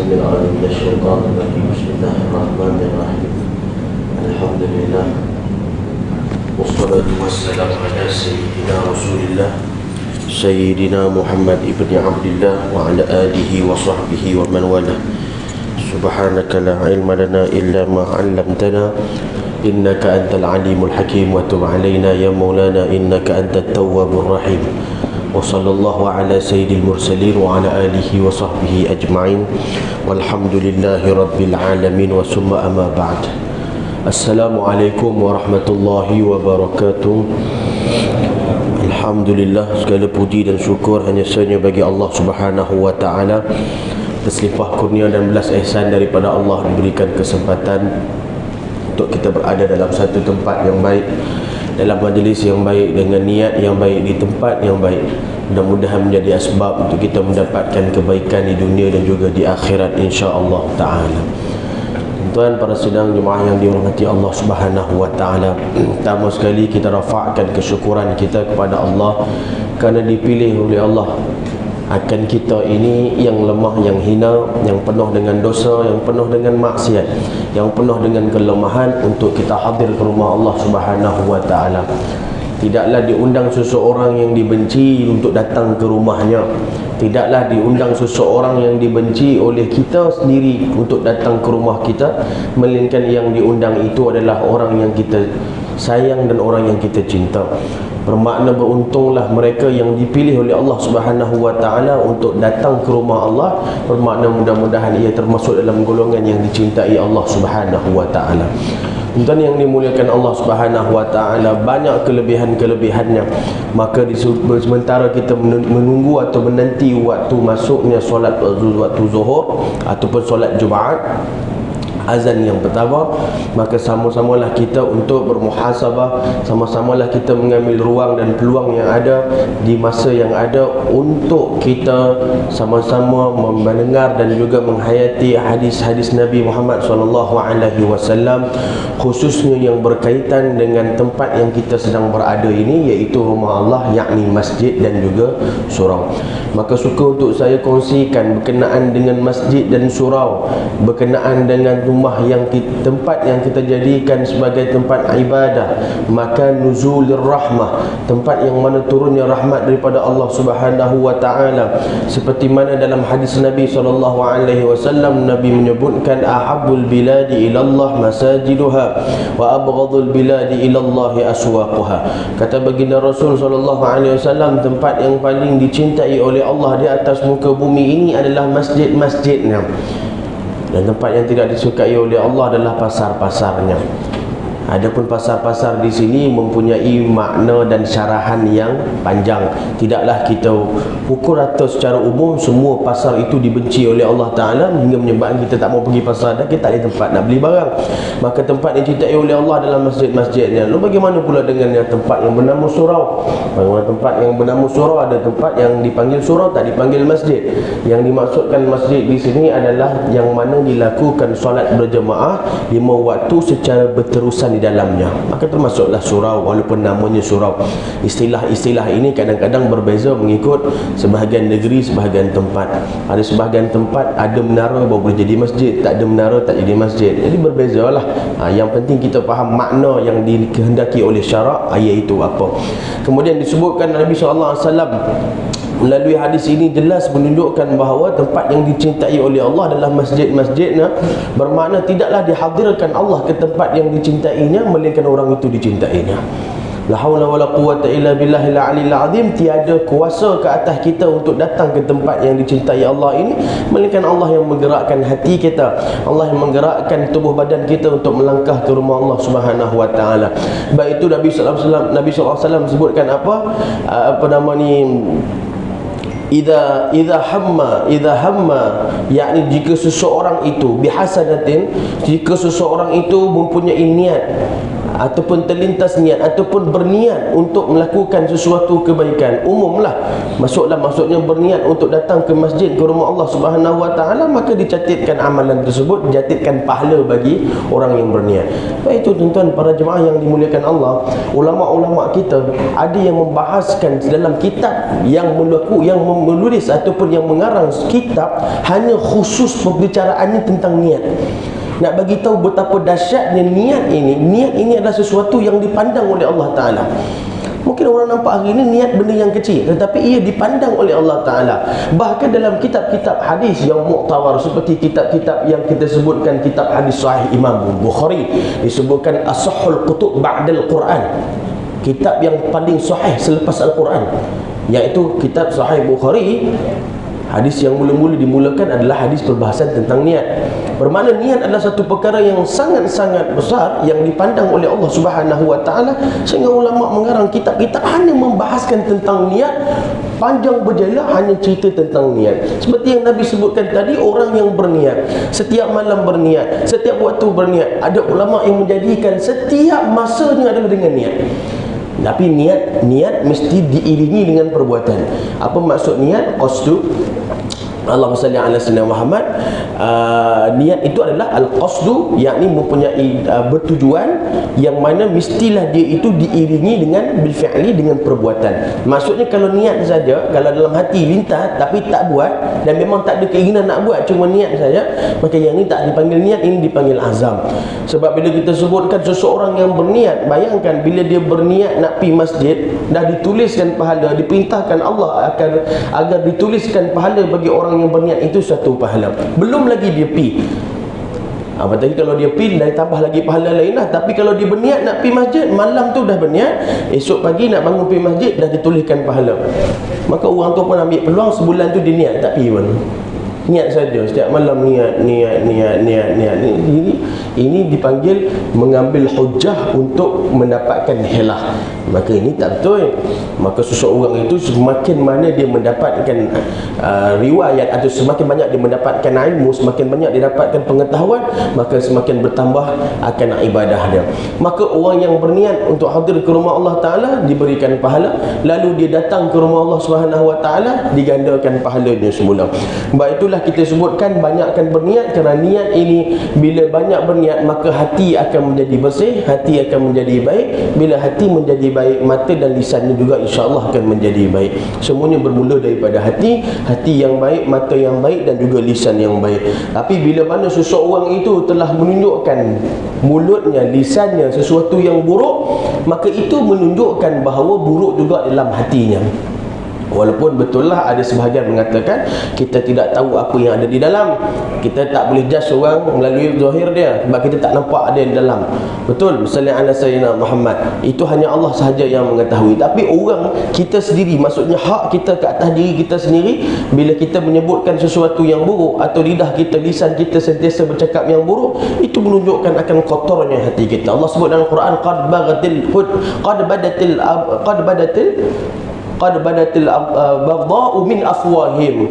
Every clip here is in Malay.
السميع العليم من الشيطان الرجيم. بسم الله الرحمن الرحيم. الحمد لله والصلاة والسلام على سيدنا رسول الله سيدنا محمد ابن عبد الله وعلى آله وصحبه ومن والاه. سبحانك لا علم لنا إلا ما علمتنا إنك أنت العليم الحكيم وتب علينا يا مولانا إنك أنت التواب الرحيم. وصلى الله على سيد المرسلين وعلى آله وصحبه أجمعين والحمد لله رب العالمين وثم أما بعد. Assalamualaikum warahmatullahi wabarakatuh. Alhamdulillah, segala puji dan syukur hanya sahaja bagi Allah Subhanahu wa taala. Berlimpah kurnia dan belas ihsan daripada Allah diberikan kesempatan untuk kita berada dalam satu tempat yang baik, dalam majlis yang baik, dengan niat yang baik, di tempat yang baik. Mudah-mudahan menjadi asbab untuk kita mendapatkan kebaikan di dunia dan juga di akhirat insya-Allah taala. Tuan, para sidang jemaah yang dirahmati Allah Subhanahu wa taala, pertama sekali kita rafa'kan kesyukuran kita kepada Allah kerana dipilih oleh Allah akan kita ini yang lemah, yang hina, yang penuh dengan dosa, yang penuh dengan maksiat, yang penuh dengan kelemahan, untuk kita hadir ke rumah Allah Subhanahu wa taala. Tidaklah diundang seseorang yang dibenci untuk datang ke rumahnya. Tidaklah diundang seseorang yang dibenci oleh kita sendiri untuk datang ke rumah kita, melainkan yang diundang itu adalah orang yang kita sayang dan orang yang kita cinta. Bermakna beruntunglah mereka yang dipilih oleh Allah Subhanahu wa taala untuk datang ke rumah Allah. Bermakna mudah-mudahan ia termasuk dalam golongan yang dicintai Allah Subhanahu wa taala. Tuan yang dimuliakan Allah Subhanahu wa taala, banyak kelebihan-kelebihannya. Maka sementara kita menunggu atau menanti waktu masuknya solat waktu zuhur ataupun solat Jumaat, azan yang pertama, maka sama-samalah kita untuk bermuhasabah, sama-samalah kita mengambil ruang dan peluang yang ada di masa yang ada untuk kita sama-sama mendengar dan juga menghayati hadis-hadis Nabi Muhammad SAW, khususnya yang berkaitan dengan tempat yang kita sedang berada ini, iaitu rumah Allah, yakni masjid dan juga surau. Maka suka untuk saya kongsikan berkenaan dengan masjid dan surau, berkenaan dengan rumah tempat yang kita jadikan sebagai tempat ibadah, maka nuzulir rahmah, tempat yang mana turunnya rahmat daripada Allah Subhanahu wa taala. Seperti mana dalam hadis Nabi SAW, Nabi menyebutkan ahabbul biladi ilallah masajiduha wa abghadul biladi ilallah aswaquha. Kata baginda Rasul SAW, tempat yang paling dicintai oleh Allah di atas muka bumi ini adalah masjid-masjidnya, dan tempat yang tidak disukai oleh Allah adalah pasar-pasarnya. Adapun pasar-pasar di sini mempunyai makna dan syarahan yang panjang. Tidaklah kita pukul rata secara umum semua pasar itu dibenci oleh Allah Ta'ala hingga menyebabkan kita tak mau pergi pasar dan kita tak ada tempat nak beli barang. Maka tempat yang dicintai oleh Allah adalah masjid-masjidnya. Lalu bagaimana pula dengan yang tempat yang bernama surau? Bagaimana tempat yang bernama surau? Ada tempat yang dipanggil surau, tak dipanggil masjid. Yang dimaksudkan masjid di sini adalah yang mana dilakukan solat berjemaah 5 waktu secara berterusan di dalamnya, maka termasuklah surau, walaupun namanya surau. Istilah-istilah ini kadang-kadang berbeza mengikut sebahagian negeri, sebahagian tempat. Ada sebahagian tempat ada menara baru boleh jadi masjid, tak ada menara tak jadi masjid. Jadi berbezalah. Yang penting kita faham makna yang dikehendaki oleh syarak, iaitu apa. Kemudian disebutkan Nabi SAW melalui hadis ini jelas menunjukkan bahawa tempat yang dicintai oleh Allah adalah masjid-masjidnya. Bermakna tidaklah dihadirkan Allah ke tempat yang dicintainya, melainkan orang itu dicintainya. La haula wala quwwata illa billahil aliyil azim. Tiada kuasa ke atas kita untuk datang ke tempat yang dicintai Allah ini, melainkan Allah yang menggerakkan hati kita, Allah yang menggerakkan tubuh badan kita untuk melangkah ke rumah Allah Subhanahu wa taala. Baik itu Nabi sallallahu alaihi wasallam sebutkan apa nama ni, Idza hamma, yakni jika seseorang itu bihasanatin, jika seseorang itu mempunyai niat ataupun terlintas niat ataupun berniat untuk melakukan sesuatu kebaikan umumlah, maksudnya berniat untuk datang ke masjid, ke rumah Allah Subhanahu wa taala, maka dicatatkan amalan tersebut, dicatatkan pahala bagi orang yang berniat. Baik itu tuan-tuan para jemaah yang dimuliakan Allah, ulama-ulama kita ada yang membahaskan dalam kitab yang menulis ataupun yang mengarang kitab hanya khusus pembicaraannya tentang niat. Nak bagi tahu betapa dahsyatnya niat ini. Niat ini adalah sesuatu yang dipandang oleh Allah Ta'ala. Mungkin orang nampak hari ini niat benda yang kecil, tetapi ia dipandang oleh Allah Ta'ala. Bahkan dalam kitab-kitab hadis yang muktawar, seperti kitab-kitab yang kita sebutkan, kitab hadis sahih Imam Bukhari, disebutkan As-Sahhul Kutub Ba'dal Quran, kitab yang paling sahih selepas Al-Quran, iaitu kitab Sahih Bukhari. Hadis yang mula-mula dimulakan adalah hadis perbahasan tentang niat. Bermakna niat adalah satu perkara yang sangat-sangat besar yang dipandang oleh Allah Subhanahu wa taala, sehingga ulama mengarang kitab-kitab hanya membahaskan tentang niat, panjang berjala hanya cerita tentang niat. Seperti yang Nabi sebutkan tadi, orang yang berniat, setiap malam berniat, setiap waktu berniat. Ada ulama yang menjadikan setiap masanya adalah dengan niat. Tapi niat mesti diiringi dengan perbuatan. Apa maksud niat? Qasdu, Allahumma salli ala sayyidina Muhammad. Niat itu adalah al-qasdu, yakni mempunyai bertujuan, yang mana mestilah dia itu diiringi dengan bil fi'li, dengan perbuatan. Maksudnya kalau niat saja, kalau dalam hati lintas tapi tak buat, dan memang tak ada keinginan nak buat, cuma niat saja, maka yang ini tak dipanggil niat, ini dipanggil azam. Sebab bila kita sebutkan seseorang yang berniat, bayangkan bila dia berniat nak pergi masjid, dah dituliskan pahala, diperintahkan Allah agar dituliskan pahala bagi orang yang berniat itu satu pahala. Belum lagi dia pi. Apatagi kalau dia pi, dah tambah lagi pahala lain lah. Tapi kalau dia berniat nak pi masjid, malam tu dah berniat, esok pagi nak bangun pi masjid, dah dituliskan pahala. Maka orang tu pun ambil peluang, sebulan tu dia niat tak pi pun. Niat saja, setiap malam niat. Ini dipanggil mengambil hujah untuk mendapatkan helah. Maka ini tak betul. Maka seseorang itu semakin mana dia mendapatkan riwayat, atau semakin banyak dia mendapatkan ilmu, semakin banyak dia dapatkan pengetahuan, maka semakin bertambah akan ibadah dia. Maka orang yang berniat untuk hadir ke rumah Allah Ta'ala diberikan pahala, lalu dia datang ke rumah Allah Subhanahu wa Ta'ala digandakan pahalanya semula. Sebab itulah kita sebutkan banyakkan berniat, kerana niat ini bila banyak berniat, maka hati akan menjadi bersih, hati akan menjadi baik. Bila hati menjadi baik, mata dan lisannya juga insya-Allah akan menjadi baik. Semuanya bermula daripada hati yang baik, mata yang baik, dan juga lisan yang baik. Tapi bila mana seseorang itu telah menunjukkan mulutnya, lisannya sesuatu yang buruk, maka itu menunjukkan bahawa buruk juga dalam hatinya. Walaupun betul lah ada sebahagian mengatakan kita tidak tahu apa yang ada di dalam. Kita tak boleh judge orang melalui zahir dia, sebab kita tak nampak ada di dalam. Betul, misalnya ala sayyidina Muhammad, itu hanya Allah sahaja yang mengetahui. Tapi orang kita sendiri, maksudnya hak kita ke atas diri kita sendiri, bila kita menyebutkan sesuatu yang buruk, atau lidah kita, lisan kita sentiasa bercakap yang buruk, itu menunjukkan akan kotornya hati kita. Allah sebut dalam Quran, qad badatil baghdha'u min afwahihim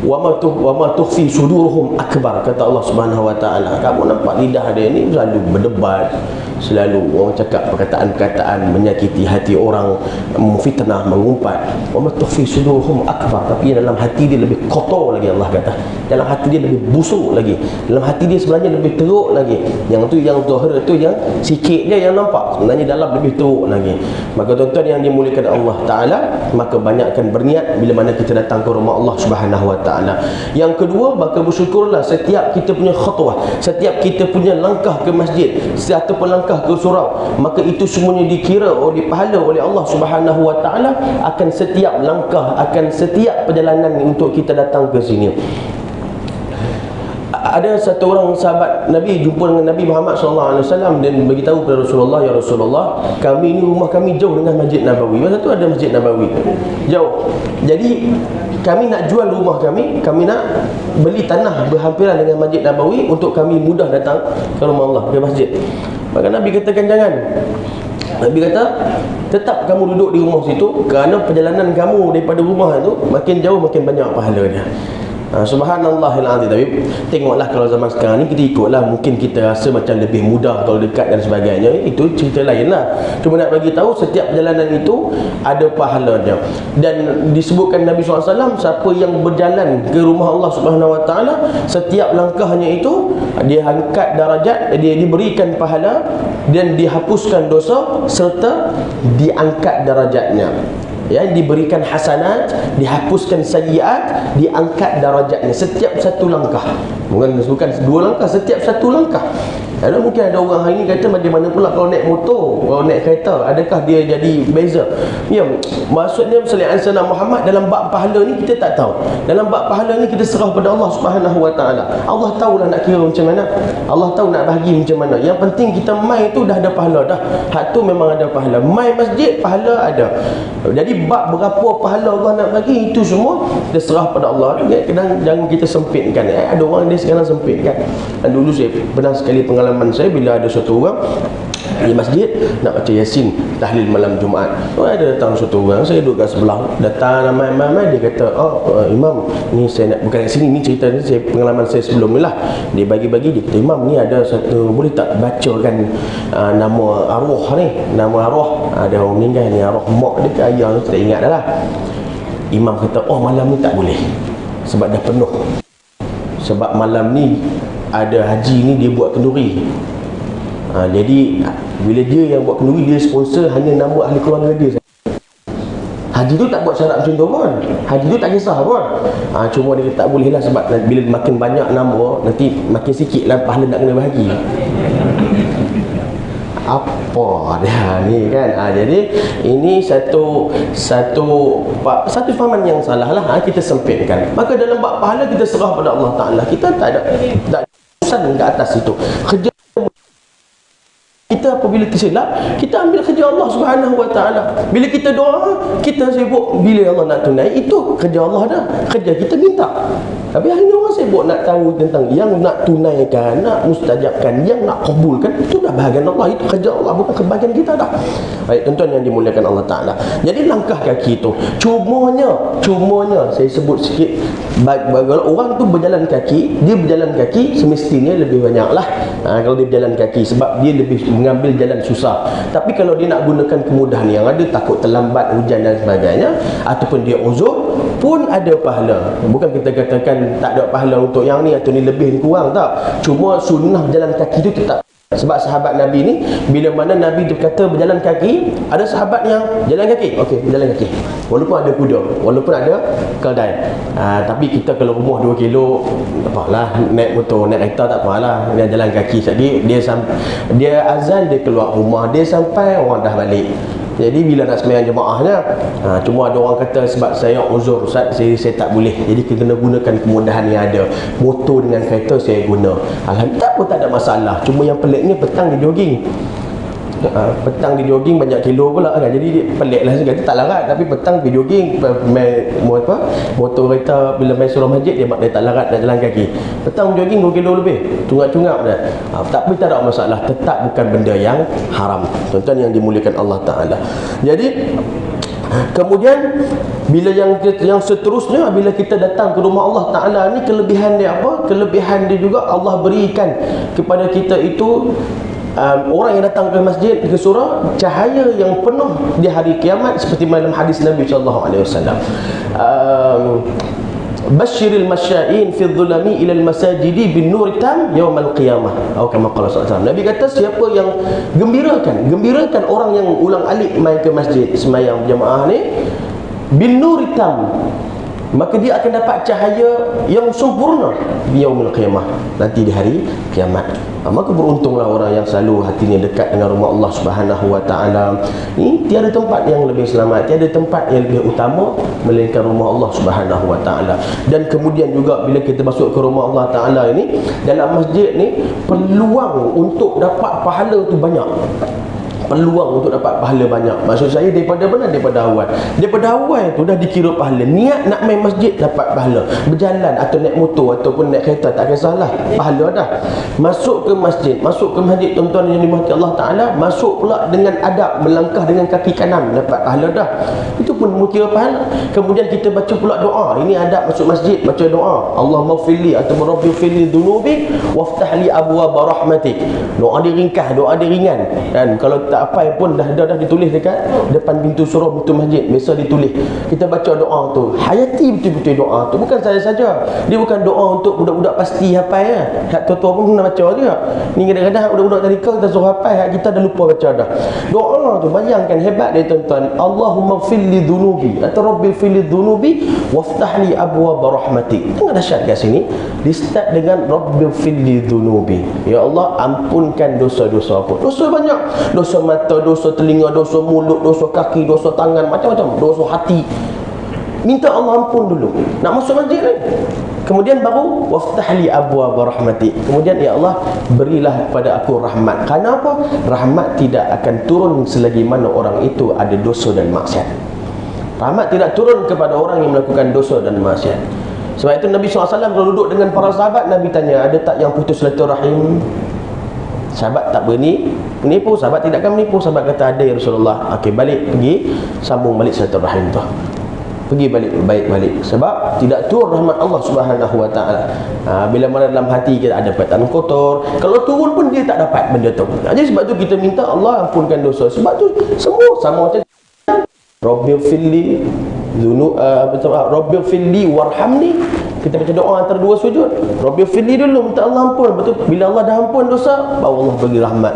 wa ma tukhfi suduruhum akbar. Kata Allah Subhanahu wa taala, kamu nampak lidah dia ni selalu berdebat, selalu orang cakap perkataan-perkataan menyakiti hati orang, memfitnah, mengumpat. Wa ma tukhfi suduruhum akbar. Tapi dalam hati dia lebih kotor lagi, Allah kata. Dalam hati dia lebih busuk lagi. Dalam hati dia sebenarnya lebih teruk lagi. Yang tu, yang zahir tu, yang sikit dia yang nampak, sebenarnya dalam lebih teruk lagi. Maka tuan-tuan yang dimuliakan Allah Ta'ala, maka banyakkan berniat bila mana kita datang ke rumah Allah Subhanahu wa Ta'ala. Yang kedua, maka bersyukurlah setiap kita punya khutbah, setiap kita punya langkah ke masjid, ataupun langkah ke surau, maka itu semuanya dikira oleh pahala oleh Allah Subhanahu wa Ta'ala akan setiap langkah, akan setiap perjalanan untuk kita datang ke sini. Ada satu orang sahabat Nabi jumpa dengan Nabi Muhammad SAW dan beritahu kepada Rasulullah, ya Rasulullah, kami ni rumah kami jauh dengan Masjid Nabawi. Masa tu ada Masjid Nabawi, jauh. Jadi kami nak jual rumah kami nak beli tanah berhampiran dengan Masjid Nabawi untuk kami mudah datang ke rumah Allah, ke masjid. Maka Nabi katakan jangan. Nabi kata tetap kamu duduk di rumah situ, kerana perjalanan kamu daripada rumah itu makin jauh makin banyak pahalanya. Subhanallahil azim. Tapi tengoklah kalau zaman sekarang ni kita ikutlah, mungkin kita rasa macam lebih mudah kalau dekat dan sebagainya, itu cerita lain lah. Cuma nak bagi tahu setiap perjalanan itu ada pahalanya. Dan disebutkan Nabi SAW, siapa yang berjalan ke rumah Allah Subhanahu Wa Taala, setiap langkahnya itu dia angkat darajat, dia diberikan pahala dan dihapuskan dosa serta diangkat darajatnya. Ya, diberikan hasanat, dihapuskan sayyiat, diangkat darajatnya setiap satu langkah. Bukan dua langkah, setiap satu langkah. Ada mungkin ada orang hari ni kata bagaimana pula kalau naik motor, kalau naik kereta, adakah dia jadi beza? Ya, maksudnya selain Sayyidina Muhammad dalam bab pahala ni kita tak tahu. Dalam bab pahala ni kita serah pada Allah Subhanahu Wa Taala. Allah tahulah nak kira macam mana. Allah tahu nak bahagi macam mana. Yang penting kita mai tu dah ada pahala dah. Hak tu memang ada pahala. Mai masjid pahala ada. Jadi bab berapa pahala Allah nak bagi itu semua dia serah pada Allah. Kadang jangan kita sempitkan. Ada orang dia sekarang sempitkan. Dan dulu saya pernah sekali pengalaman saya bila ada suatu orang di masjid nak baca Yasin tahlil malam Jumaat. Ada datang suatu orang, saya duduk kat sebelah, datang ramai-ramai, dia kata, Imam, ni saya nak, bukan kat sini, ni cerita ni saya, pengalaman saya sebelum ni lah. Dia bagi-bagi, dia kata, Imam, ni ada satu, boleh tak bacakan nama arwah ni, nama arwah, ada orang meninggal ni, arwah mak dia ke ayah tu, tak ingat dah lah. Imam kata, malam ni tak boleh sebab dah penuh, sebab malam ni ada haji ni dia buat kenduri. Jadi bila dia yang buat kenduri, dia sponsor hanya nama ahli keluarga dia. Haji tu tak buat syarat macam tu pun. Haji tu tak kisah pun. Cuma dia tak boleh lah sebab bila makin banyak nama, nanti makin sikit lah pahala nak kena bahagi. Apa dia ni kan? Jadi ini satu fahaman yang salah lah. Kita sempitkan. Maka dalam bab pahala kita serah pada Allah Ta'ala. Kita tak ada urusan ke atas itu. Kerja kita apabila tersilap, kita ambil kerja Allah Subhanahu Wa Taala. Bila kita doa, kita sibuk bila Allah nak tunai, itu kerja Allah dah. Kerja kita minta. Tapi hanya orang sibuk nak tahu tentang yang nak tunaikan, nak mustajabkan, yang nak kabulkan, itu dah bahagian Allah, itu kerja Allah, bukan kebahagiaan kita dah. Baik, tuan-tuan yang dimuliakan Allah Ta'ala. Jadi langkah kaki itu, cumanya saya sebut sikit, kalau orang tu berjalan kaki, dia berjalan kaki semestinya lebih banyak lah kalau dia berjalan kaki, sebab dia lebih mengambil jalan susah. Tapi kalau dia nak gunakan kemudahan yang ada, takut terlambat hujan dan sebagainya, ataupun dia uzur, pun ada pahala. Bukan kita katakan tak ada pahala untuk yang ni atau ni lebih ni kurang, tak. Cuma sunnah berjalan kaki itu tetap. Sebab sahabat Nabi ni, bila mana Nabi berkata berjalan kaki, ada sahabat yang jalan kaki, okey, berjalan kaki, walaupun ada kuda, walaupun ada keldai. Tapi kita kalau rumah 2 kilo, tak apalah, naik motor, naik kereta, tak apalah, dia jalan kaki. Jadi dia azan, dia keluar rumah, dia sampai orang dah balik. Jadi bila nak sembahyang jemaahnya, cuma ada orang kata sebab saya uzur Ustaz, saya tak boleh. Jadi kita kena gunakan kemudahan yang ada. Motor dengan kereta saya guna. Alhamdulillah pun tak ada masalah. Cuma yang peliknya petang dia jogging. Petang dia jogging banyak kilo pula kan. Jadi dia pelik lah, dia tak larat, tapi petang dia jogging motor kereta, bila main surau masjid dia tak larat, nak jalan kaki. Petang jogging 2 kilo lebih, tungap-tungap dah. Tapi tak ada masalah, tetap bukan benda yang haram, tuan-tuan yang dimuliakan Allah Ta'ala. Jadi kemudian bila yang seterusnya, bila kita datang ke rumah Allah Ta'ala ni, kelebihan dia apa? Kelebihan dia juga Allah berikan kepada kita itu, orang yang datang ke masjid, ke surau, cahaya yang penuh di hari kiamat, seperti dalam hadis Nabi SAW. Basyiril masya'in fi dhulami ila al-masajidi bin nur tam yaumal qiyamah, atau kama qala sallallahu. Nabi kata, siapa yang gembirakan orang yang ulang alik main ke masjid sembahyang berjamaah ni, bin nur tam, maka dia akan dapat cahaya yang sempurna di yaumul qiyamah, nanti di hari kiamat. Maka beruntunglah orang yang selalu hatinya dekat dengan rumah Allah Subhanahu Wa Taala. Ni tiada tempat yang lebih selamat, tiada tempat yang lebih utama melainkan rumah Allah Subhanahu Wa Taala. Dan kemudian juga bila kita masuk ke rumah Allah Taala ini, dalam masjid ni peluang untuk dapat pahala tu banyak. peluang untuk dapat pahala banyak. Maksud saya daripada mana? Daripada awal. Daripada awal tu dah dikira pahala. Niat nak main masjid dapat pahala. Berjalan atau naik motor ataupun naik kereta tak kisahlah, pahala dah. Masuk ke masjid, masuk ke masjid tuan-tuan yang dimurkai Allah Taala, masuk pula dengan adab, melangkah dengan kaki kanan dapat pahala dah. Itu pun kira pahala. Kemudian kita baca pula doa. Ini adab masuk masjid, baca doa. Allahumma ighfirli atau rabbighfirli dhunubi waftah li abwaab rahmatik. Doa dia ringkas, doa dia ringan. Dan kalau tak apa pun dah ditulis dekat depan pintu surau, pintu masjid, biasa ditulis. Kita baca doa tu, hayati betul-betul doa tu. Bukan saya saja. Dia bukan doa untuk budak-budak pasti hafal ya. Hak tua-tua pun kena baca juga. Ni kadang-kadang budak-budak tadika kita suruh hafal, hak kita dah lupa baca dah. Doa tu bayangkan hebat dia tuan-tuan. Allahumma ighfirli dhunubi atau rabbighfirli dhunubi waftah li abwaab rahmatik. Tengok dahsyat kat sini. Di start dengan rabbighfirli dhunubi. Ya Allah, ampunkan dosa-dosa aku. Dosa banyak. Dosa mata, dosa telinga, dosa mulut, dosa kaki, dosa tangan, macam-macam, dosa hati. Minta Allah ampun dulu. Nak masuk masjid ni. Kemudian baru waftahli abwaab rahmati. Kemudian ya Allah, berilah kepada aku rahmat. Kerana apa? Rahmat tidak akan turun selagi mana orang itu ada dosa dan maksiat. Rahmat tidak turun kepada orang yang melakukan dosa dan maksiat. Sebab itu Nabi SAW kalau duduk dengan para sahabat, Nabi tanya, ada tak yang putus silaturahim? Sahabat tak berani menipu, sahabat tidak akan menipu. Sahabat kata ada ya Rasulullah. Okey, balik pergi sambung balik silaturahim tu. Pergi balik baik-balik. Sebab tidak turun rahmat Allah Subhanahu Wa Taala. Bila mana dalam hati kita ada perkataan kotor, kalau turun pun dia tak dapat benda tu. Jadi sebab tu kita minta Allah ampunkan dosa. Sebab tu semua sama macam Rabbighfirli Rabbighfirli warhamni. Kita baca doa antara dua sujud. Rabbighfirli dulu, minta Allah ampun. Betul. Bila Allah dah ampun dosa, baru Allah bagi rahmat.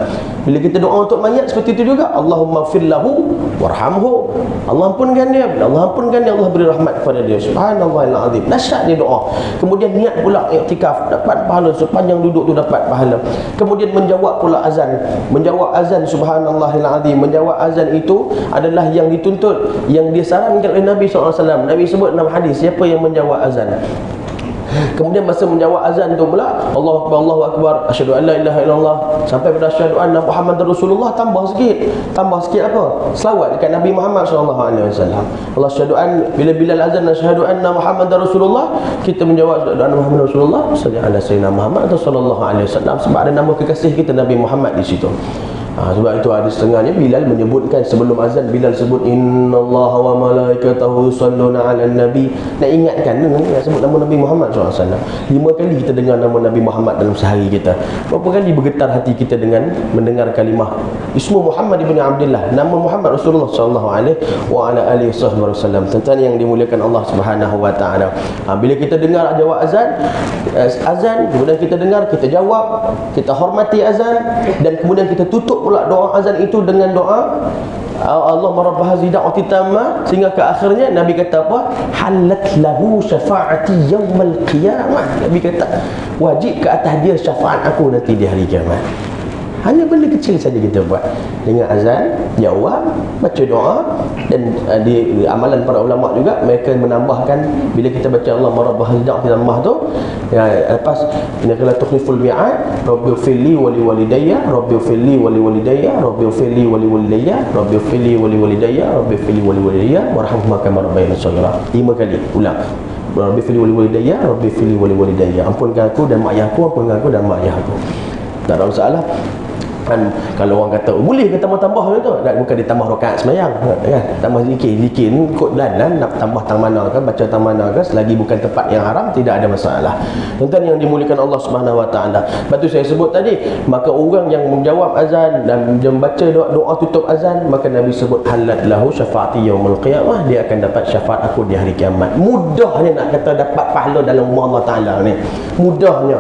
Bila kita doa untuk mayat seperti itu juga, Allahumma firlahu warhamhu. Allah ampunkan dia. Bila Allah ampunkan dia, Allah beri rahmat kepada dia. Subhanallahil azim. Dahsyat dia doa. Kemudian niat pula iktikaf, dapat pahala sepanjang duduk tu, dapat pahala. Kemudian menjawab pula azan. Menjawab azan, subhanallahil azim. Menjawab azan itu adalah yang dituntut, yang disarankan oleh Nabi SAW. Nabi sebut dalam hadis, siapa yang menjawab azan. Kemudian masa menjawab azan tu pula, Allahu Akbar, Allahu Akbar, asyhadu an la ilaha illallah, sampai pada asyhadu anna Muhammadar Rasulullah, tambah sikit. Tambah sikit apa? Selawat dekat Nabi Muhammad sallallahu alaihi wasallam. Allah asyhadu an, bila Bilal azan asyhadu anna Muhammadar Rasulullah, kita menjawab asyhadu anna Muhammadar Rasulullah, sallallahu alaihi sayyidina Muhammad sallallahu alaihi wasallam, sebab ada nama kekasih kita Nabi Muhammad di situ. Sebab itu ada setengahnya Bilal menyebutkan sebelum azan, Bilal sebut innallaha wa malaikatahu yusalluna 'alan nabi. Nak ingatkan nak sebut nama Nabi Muhammad SAW. 5 kali kita dengar nama Nabi Muhammad dalam sehari kita. Berapa kali bergetar hati kita dengan mendengar kalimah Ismu Muhammad ibn Abdullah, nama Muhammad Rasulullah sallallahu alaihi wa ala alihi wasallam. Tuan-tuan yang dimuliakan Allah Subhanahu wa taala. Bila kita dengar jawab azan, kemudian kita dengar, kita jawab, kita hormati azan, dan kemudian kita tutup pula doa azan itu dengan doa Allahumma rabb hadhihi da'wati tamma, sehingga ke akhirnya Nabi kata apa? Halat lahu syafaati yaumal qiyamah. Nabi kata wajib ke atas dia syafaat aku nanti di hari kiamat. Hanya benda kecil saja kita buat. Dengar azan, jawab, baca doa. Dan di amalan para ulama juga, mereka menambahkan bila kita baca Allahumma rabb hadhihi da'wati tammah tu, lepas innaka la tukhliful mi'ad, rabbighfirli wa li walidayya, rabbighfirli wa li walidayya, rabbighfirli wa li walidayya, rabbighfirli wa li walidayya, rabbighfirli wa li walidayya warhamhuma kama rabbayani shaghira. 5 kali ulang. Rabbighfirli wa li walidayya, rabbighfirli wa li walidayya. Ampunkan aku dan mak ayahku, ampunkan aku dan mak ayahku. Tak ada masalah. Kan kalau orang kata boleh ke tambah-tambah tu, tak, bukan ditambah rakaat sembahyang kan, tambah zikir ni ikut dan nak tambah tang mana kan, baca tang mana kan, selagi bukan tempat yang haram tidak ada masalah. Tuan-tuan yang dimuliakan Allah Subhanahu wa taala. Lepas tu saya sebut tadi, maka orang yang menjawab azan dan membaca doa tutup azan, maka Nabi sebut halat lahu syafaati yaumul qiyamah, dia akan dapat syafaat aku di hari kiamat. Mudahnya nak kata dapat pahala dalam rumah Allah taala ni. Mudahnya.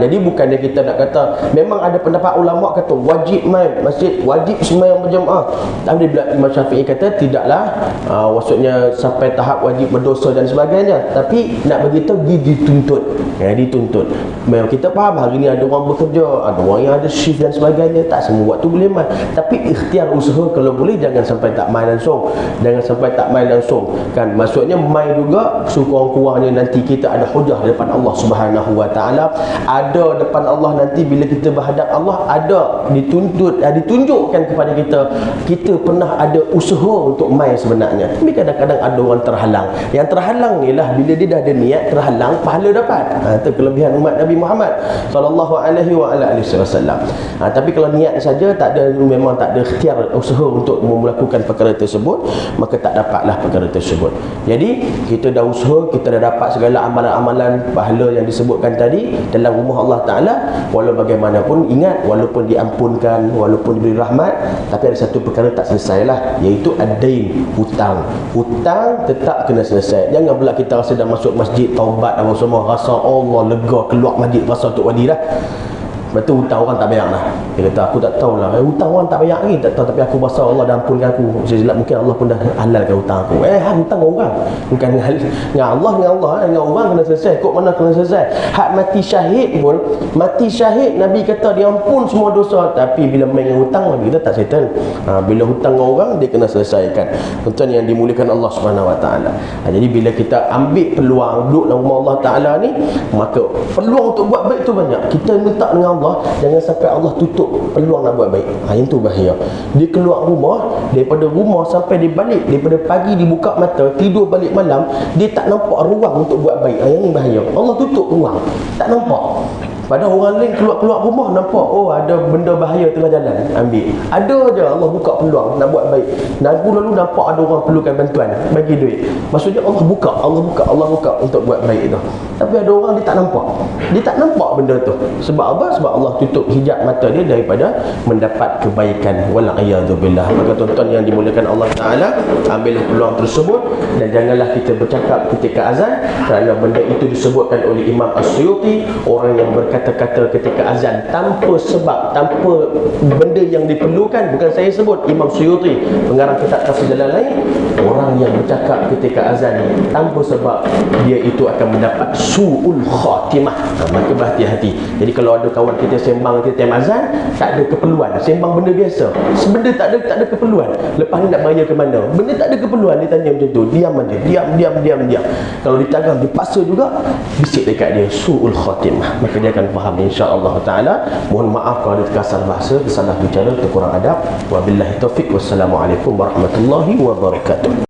Jadi bukannya kita nak kata, memang ada pendapat ulama kata wajib main masjid, wajib sembahyang berjemaah. Tapi bila Imam Syafi'i kata tidaklah, maksudnya sampai tahap wajib berdosa dan sebagainya. Tapi nak beritahu dituntut. Dituntut. Memang kita faham hari ni ada orang bekerja, ada orang yang ada shift dan sebagainya, tak semua waktu boleh main. Tapi ikhtiar usaha kalau boleh jangan sampai tak main langsung. Jangan sampai tak main langsung. Kan maksudnya main juga sekurang-kurangnya nanti kita ada hujah depan Allah Subhanahu wa taala. Ada depan Allah nanti bila kita berhadap Allah, ada ditunjukkan kepada kita pernah ada usaha untuk mai sebenarnya, tapi kadang-kadang ada orang terhalang. Yang terhalang ni lah bila dia dah ada niat, terhalang, pahala dapat. Itu kelebihan umat Nabi Muhammad sallallahu alaihi wasallam. Tapi kalau niat saja, tak ada, memang tak ada ikhtiar usaha untuk melakukan perkara tersebut, maka tak dapatlah perkara tersebut. Jadi kita dah usaha, kita dah dapat segala amalan-amalan pahala yang disebutkan tadi dalam rumah Allah Ta'ala. Walau bagaimanapun, ingat, walaupun diampunkan, walaupun diberi rahmat, tapi ada satu perkara tak selesailah, iaitu ad-dain, hutang. Hutang tetap kena selesai. Jangan pula kita rasa dah masuk masjid, taubat apa semua, rasa Allah lega, keluar masjid rasa untuk wadi dah. Lepas tu hutang orang tak bayar lah. Dia kata aku tak tahulah, hutang orang tak bayar lagi, tak tahu, tapi aku rasa Allah dah ampunkan aku. Silap mungkin Allah pun dah halalkan hutang aku. Hutang orang bukan dengan Allah, dengan orang kena selesai. Kok mana kena selesai? Hak mati syahid pun, mati syahid Nabi kata dia ampun semua dosa, tapi bila main dengan hutang, Nabi kita tak settle. Bila hutang dengan orang, dia kena selesaikan. Tuan yang dimuliakan Allah Subhanahu Wa Taala. Jadi bila kita ambil peluang duduk dalam rumah Allah Taala ni, maka peluang untuk buat baik tu banyak. Kita minta dengan Allah, jangan sampai Allah tutup peluang nak buat baik. Yang tu bahaya. Dia keluar rumah, daripada rumah sampai dia balik, daripada pagi dibuka mata, tidur balik malam, dia tak nampak ruang untuk buat baik. Yang ni bahaya. Allah tutup ruang, tak nampak. Padahal orang lain keluar rumah nampak, oh ada benda bahaya tengah jalan, ambil. Ada je Allah buka peluang nak buat baik. Lalu nampak ada orang perlukan bantuan, bagi duit. Maksudnya Allah buka untuk buat baik itu. Tapi ada orang dia tak nampak. Dia tak nampak benda tu. Sebab apa? Sebab Allah tutup hijab mata dia daripada mendapat kebaikan. Wal'iyadzubillah. Maka tuan-tuan yang dimuliakan Allah Ta'ala, ambillah peluang tersebut dan janganlah kita bercakap ketika azan, kerana benda itu disebutkan oleh Imam As-Suyuti, orang yang berkata-kata ketika azan tanpa sebab, tanpa benda yang diperlukan. Bukan saya sebut, Imam Suyuti, pengarang kitab tafsir Jalalain, orang yang bercakap ketika azan tanpa sebab, dia itu akan mendapat su'ul khatimah. Maka berhati-hati. Jadi kalau ada kawan kita sembang kita time azan, tak ada keperluan, sembang benda biasa, benda tak ada keperluan, lepas ni nak bayar ke mana, benda tak ada keperluan, dia tanya macam tu, diam aja, diam. Kalau ditagang, dipaksa juga, bisik dekat dia su'ul khatimah, maka dia akan faham insya-Allah Ta'ala. Mohon maaf kalau ada terkasar bahasa, tersalah bicara, terkurang adab. Wabillahi taufiq. Wassalamualaikum warahmatullahi wabarakatuh.